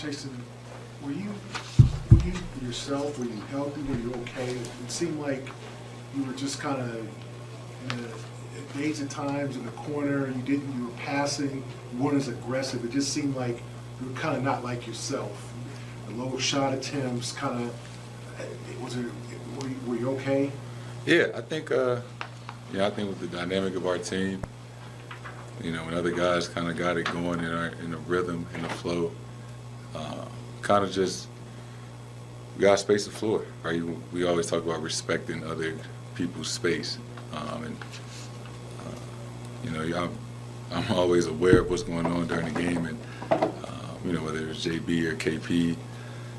Jayson, were you yourself? Were you healthy? Were you okay? It seemed like you were just kind of at days and times in the corner. You were passing. You weren't as aggressive. It just seemed like you were kind of not like yourself. The low shot attempts, kind of. Were you okay? Yeah, I think with the dynamic of our team, when other guys kind of got it going in the rhythm, in the flow, kind of just we got to space the floor, right? We always talk about respecting other people's space, I'm always aware of what's going on during the game, and whether it's JB or KP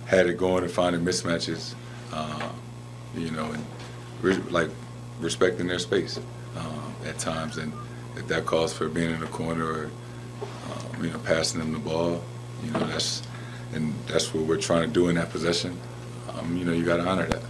had it going and finding mismatches, and respecting their space at times, and if that calls for being in the corner or passing them the ball, that's what we're trying to do in that possession. You got to honor that.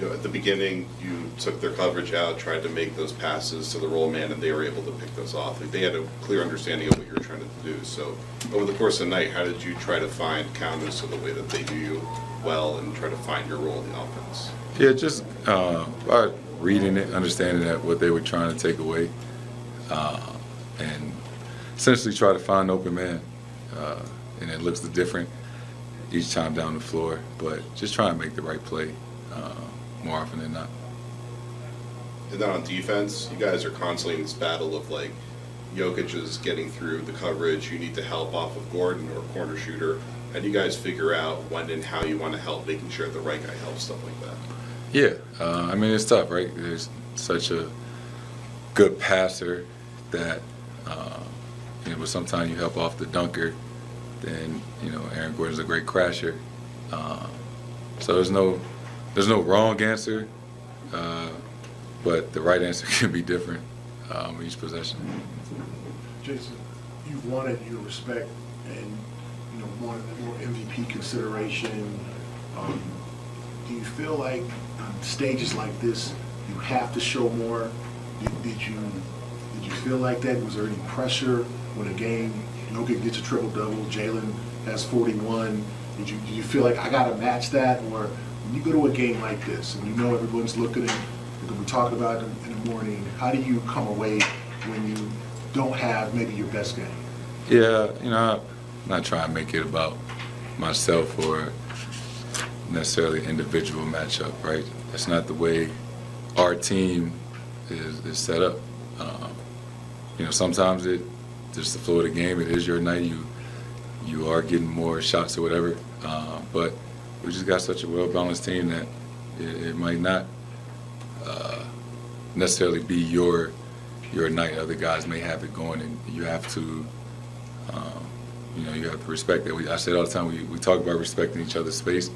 At the beginning, you took their coverage out, tried to make those passes to the roll man, and they were able to pick those off. They had a clear understanding of what you were trying to do. So over the course of the night, how did you try to find counters to the way that they do you well and try to find your role in the offense? Yeah, just by reading it, understanding that what they were trying to take away, and essentially try to find an open man. And it looks different each time down the floor, but just try and make the right play more often than not. And then on defense, you guys are constantly in this battle of Jokic is getting through the coverage. You need to help off of Gordon or a corner shooter. How do you guys figure out when and how you want to help, making sure the right guy helps, stuff like that? Yeah, it's tough, right? There's such a good passer that, but sometimes you help off the dunker. Then, Aaron Gordon's a great crasher. So there's no wrong answer, but the right answer can be different each possession. Jayson, you've wanted your respect and more MVP consideration. Do you feel like on stages like this you have to show more? Did you feel like that? Was there any pressure when a game Jokic gets a triple-double, Jalen has 41? Did you feel like I got to match that? Or when you go to a game like this and everyone's looking and they're going to be talking about it in the morning, how do you come away when you don't have maybe your best game? Yeah, I'm not trying to make it about myself or necessarily an individual matchup, right? That's not the way our team is set up. Sometimes just the flow of the game, it is your night. You are getting more shots or whatever, but we just got such a well-balanced team that it might not necessarily be your night. Other guys may have it going, and you have to respect that. I said all the time, we talk about respecting each other's space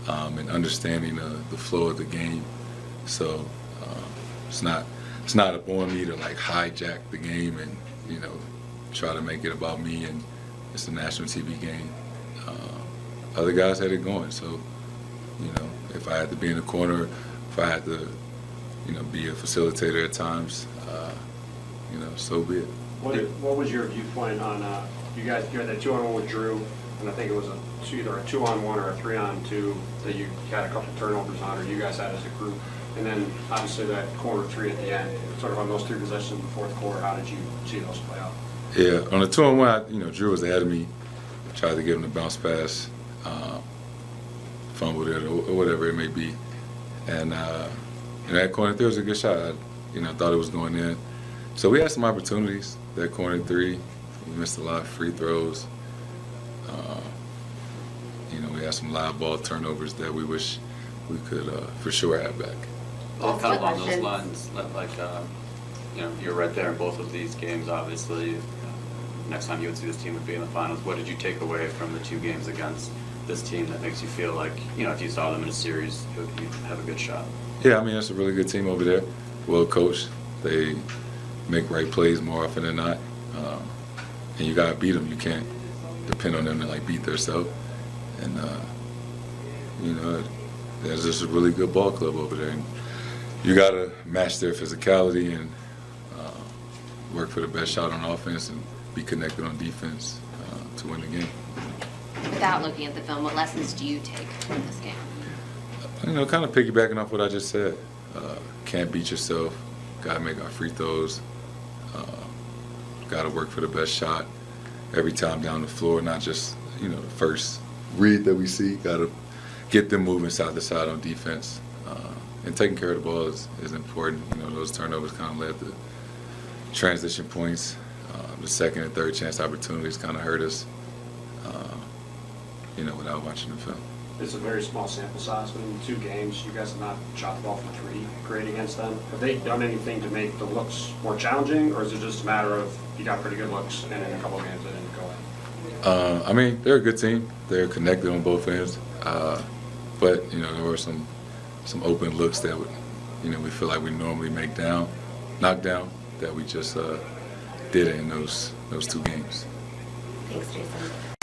and understanding the flow of the game. So it's not upon me to hijack the game and try to make it about me, and it's a national TV game. Other guys had it going, so if I had to be in the corner, if I had to be a facilitator at times, so be it. What was your viewpoint on you had that 2-on-1 with Drew, and I think it was either a 2-on-1 or a 3-on-2 that you had a couple turnovers on, or you guys had as a group, and then obviously that corner three at the end, sort of on those three possessions in the fourth quarter. How did you see those play out? Yeah, on the 2-on-1, Drew was ahead of me. Tried to give him the bounce pass, fumbled it, or whatever it may be. And that corner three was a good shot. I thought it was going in. So we had some opportunities. That corner three, we missed a lot of free throws. We had some live ball turnovers that we wish we could for sure have back. Well, kind of along those lines, you're right there in both of these games, obviously. Next time you would see this team would be in the finals. What did you take away from the two games against this team that makes you feel like, if you saw them in a series, you'd have a good shot? Yeah, that's a really good team over there. Well coached. They make right plays more often than not. And you got to beat them. You can't depend on them to beat themselves. And, there's just a really good ball club over there. And you got to match their physicality and work for the best shot on offense and be connected on defense to win the game. without looking at the film, what lessons do you take from this game? Kind of piggybacking off what I just said. Can't beat yourself. Got to make our free throws. Got to work for the best shot every time down the floor, not just, the first read that we see. Got to get them moving side to side on defense. And taking care of the ball is important. Those turnovers kind of led to transition points. The second and third chance opportunities kind of hurt us, without watching the film. It's a very small sample size, but in 2 games, you guys have not shot the ball for 3 great against them. Have they done anything to make the looks more challenging, or is it just a matter of you got pretty good looks and in a couple of games they didn't go in? They're a good team. They're connected on both ends. But there were some open looks that we feel like we normally knock down, that we just did in those 2 games. Thanks, Jayson.